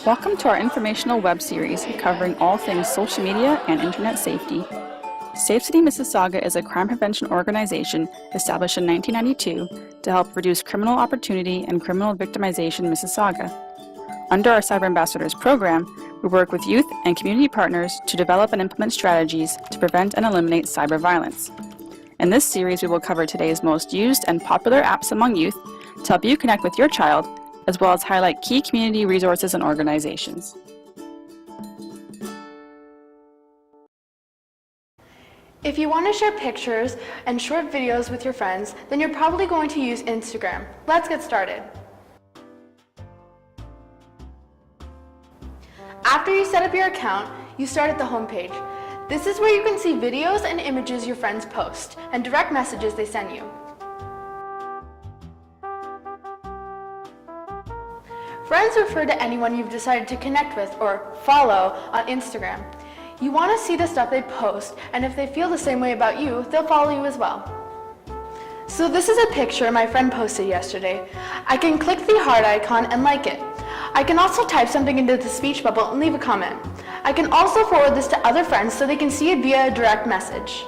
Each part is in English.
Welcome to our informational web series covering all things social media and internet safety. Safe City Mississauga is a crime prevention organization established in 1992 to help reduce criminal opportunity and criminal victimization in Mississauga. Under our Cyber Ambassadors program, we work with youth and community partners to develop and implement strategies to prevent and eliminate cyber violence. In this series, we will cover today's most used and popular apps among youth to help you connect with your child, as well as highlight key community resources and organizations. If you want to share pictures and short videos with your friends, then you're probably going to use Instagram. Let's get started. After you set up your account, you start at the home page. This is where you can see videos and images your friends post and direct messages they send you. Friends refer to anyone you've decided to connect with or follow on Instagram. You want to see the stuff they post, and if they feel the same way about you, they'll follow you as well. So this is a picture my friend posted yesterday. I can click the heart icon and like it. I can also type something into the speech bubble and leave a comment. I can also forward this to other friends so they can see it via a direct message.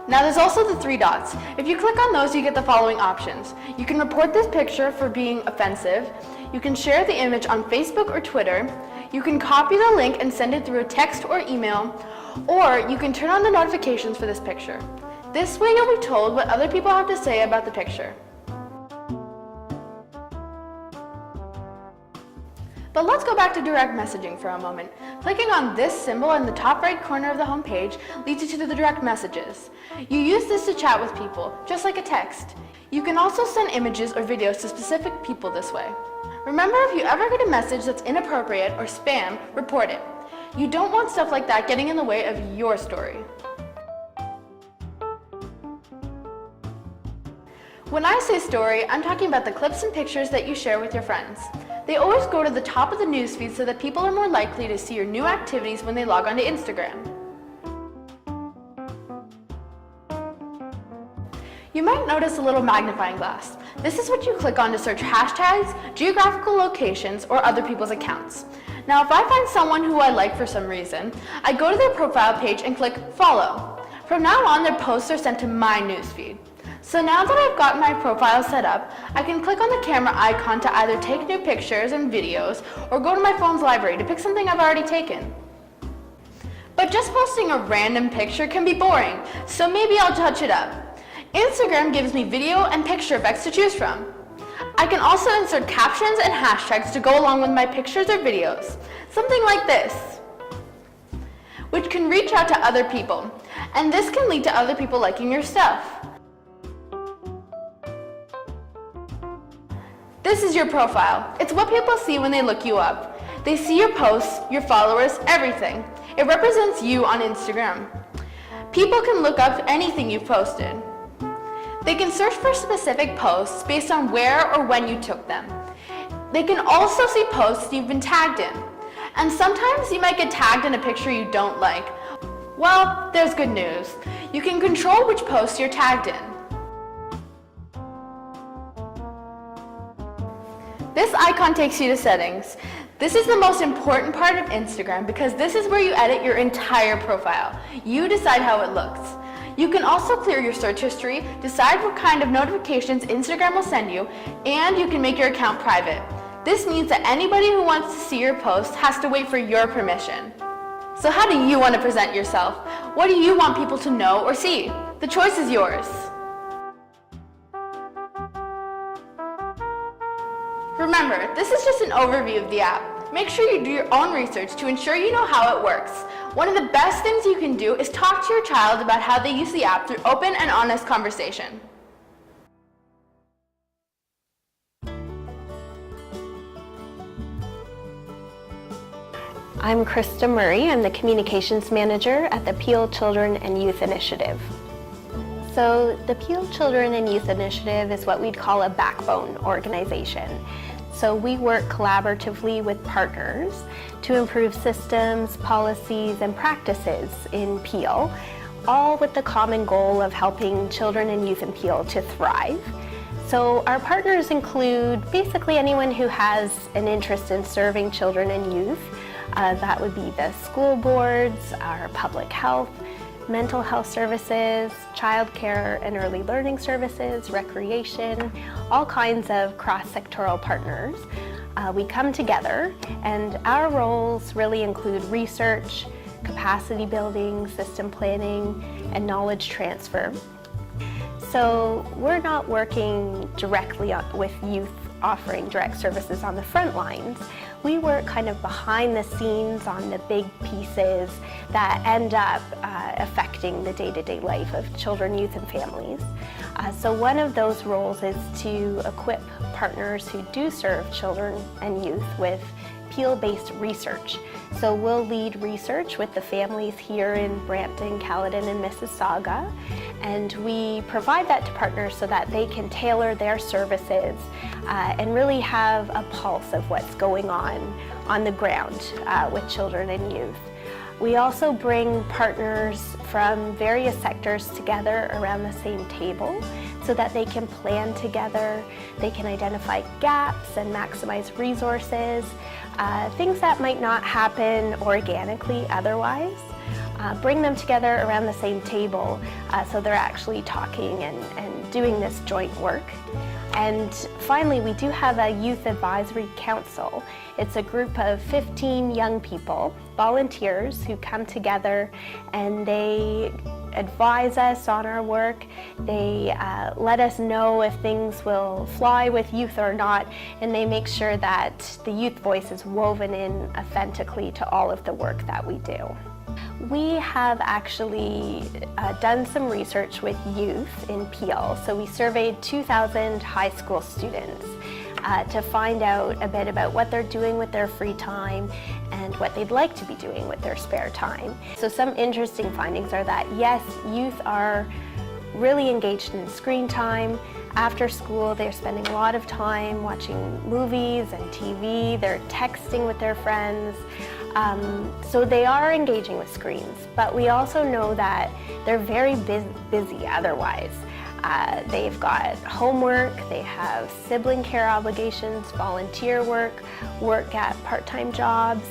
Now there's also the three dots. If you click on those, you get the following options. You can report this picture for being offensive. You can share the image on Facebook or Twitter. You can copy the link and send it through a text or email, or you can turn on the notifications for this picture. This way you'll be told what other people have to say about the picture. But let's go back to direct messaging for a moment. Clicking on this symbol in the top right corner of the home page leads you to the direct messages. You use this to chat with people, just like a text. You can also send images or videos to specific people this way. Remember, if you ever get a message that's inappropriate or spam, report it. You don't want stuff like that getting in the way of your story. When I say story, I'm talking about the clips and pictures that you share with your friends. They always go to the top of the newsfeed so that people are more likely to see your new activities when they log onto Instagram. You might notice a little magnifying glass. This is what you click on to search hashtags, geographical locations, or other people's accounts. Now, if I find someone who I like for some reason, I go to their profile page and click follow. From now on, their posts are sent to my newsfeed. So now that I've got my profile set up, I can click on the camera icon to either take new pictures and videos or go to my phone's library to pick something I've already taken. But just posting a random picture can be boring, so maybe I'll touch it up. Instagram gives me video and picture effects to choose from. I can also insert captions and hashtags to go along with my pictures or videos, something like this, which can reach out to other people, and this can lead to other people liking your stuff. This is your profile. It's what people see when they look you up. They see your posts, your followers, everything. It represents you on Instagram. People can look up anything you've posted. They can search for specific posts based on where or when you took them. They can also see posts you've been tagged in. And sometimes you might get tagged in a picture you don't like. Well, there's good news. You can control which posts you're tagged in. This icon takes you to settings. This is the most important part of Instagram because this is where you edit your entire profile. You decide how it looks. You can also clear your search history, decide what kind of notifications Instagram will send you, and you can make your account private. This means that anybody who wants to see your post has to wait for your permission. So how do you want to present yourself? What do you want people to know or see? The choice is yours. Remember, this is just an overview of the app. Make sure you do your own research to ensure you know how it works. One of the best things you can do is talk to your child about how they use the app through open and honest conversation. I'm Krista Murray. I'm the Communications Manager at the Peel Children and Youth Initiative. So the Peel Children and Youth Initiative is what we'd call a backbone organization. So we work collaboratively with partners to improve systems, policies, and practices in Peel, all with the common goal of helping children and youth in Peel to thrive. So our partners include basically anyone who has an interest in serving children and youth. That would be the school boards, our public health, mental health services, childcare and early learning services, recreation, all kinds of cross-sectoral partners. We come together, and our roles really include research, capacity building, system planning, and knowledge transfer. So we're not working directly with youth offering direct services on the front lines. We work kind of behind the scenes on the big pieces that end up affecting the day-to-day life of children, youth, and families. So one of those roles is to equip partners who do serve children and youth with Peel-based research. So we'll lead research with the families here in Brampton, Caledon, and Mississauga, and we provide that to partners so that they can tailor their services and really have a pulse of what's going on the ground with children and youth. We also bring partners from various sectors together around the same table so that they can plan together, they can identify gaps and maximize resources, things that might not happen organically otherwise. Bring them together around the same table so they're actually talking and doing this joint work. And finally, we do have a Youth Advisory Council. It's a group of 15 young people, volunteers, who come together and they advise us on our work. They let us know if things will fly with youth or not, and they make sure that the youth voice is woven in authentically to all of the work that we do. We have actually done some research with youth in Peel. So we surveyed 2,000 high school students to find out a bit about what they're doing with their free time and what they'd like to be doing with their spare time. So some interesting findings are that yes, youth are really engaged in screen time. After school, they're spending a lot of time watching movies and TV. They're texting with their friends. So they are engaging with screens, but we also know that they're very busy otherwise. They've got homework, they have sibling care obligations, volunteer work, work at part-time jobs.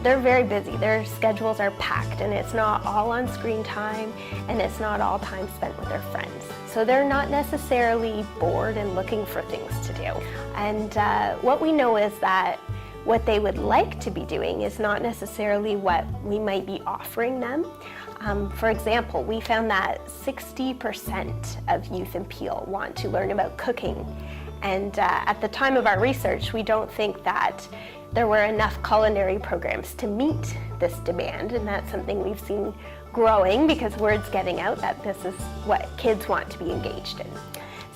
They're very busy. Their schedules are packed, and it's not all on screen time, and it's not all time spent with their friends. So they're not necessarily bored and looking for things to do. And what we know is that what they would like to be doing is not necessarily what we might be offering them. For example, we found that 60% of youth in Peel want to learn about cooking. And at the time of our research, we don't think that there were enough culinary programs to meet this demand, and that's something we've seen growing because word's getting out that this is what kids want to be engaged in.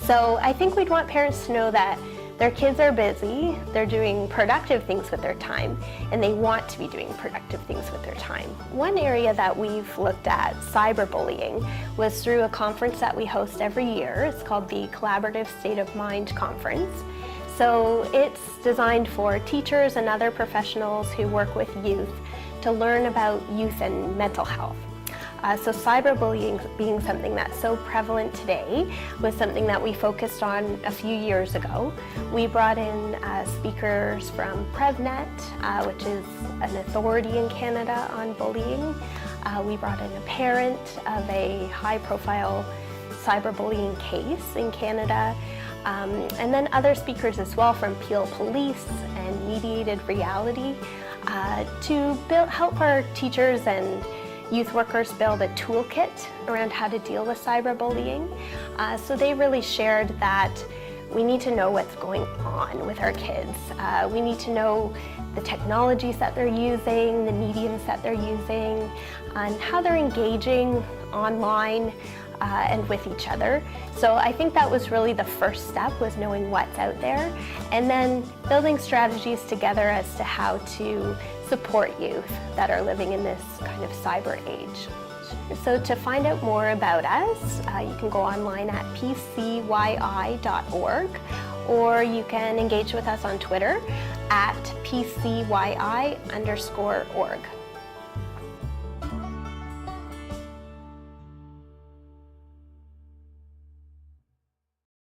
So I think we'd want parents to know that their kids are busy, they're doing productive things with their time, and they want to be doing productive things with their time. One area that we've looked at, cyberbullying, was through a conference that we host every year. It's called the Collaborative State of Mind Conference. So it's designed for teachers and other professionals who work with youth to learn about youth and mental health. So cyberbullying being something that's so prevalent today was something that we focused on a few years ago. We brought in speakers from PrevNet, which is an authority in Canada on bullying. We brought in a parent of a high-profile cyberbullying case in Canada, and then other speakers as well from Peel Police and Mediated Reality to help our teachers and youth workers build a toolkit around how to deal with cyberbullying. So they really shared that we need to know what's going on with our kids. We need to know the technologies that they're using, the mediums that they're using, and how they're engaging online and with each other. So I think that was really the first step, was knowing what's out there, and then building strategies together as to how to support youth that are living in this kind of cyber age. So to find out more about us, you can go online at PCYI.org, or you can engage with us on Twitter at PCYI_org.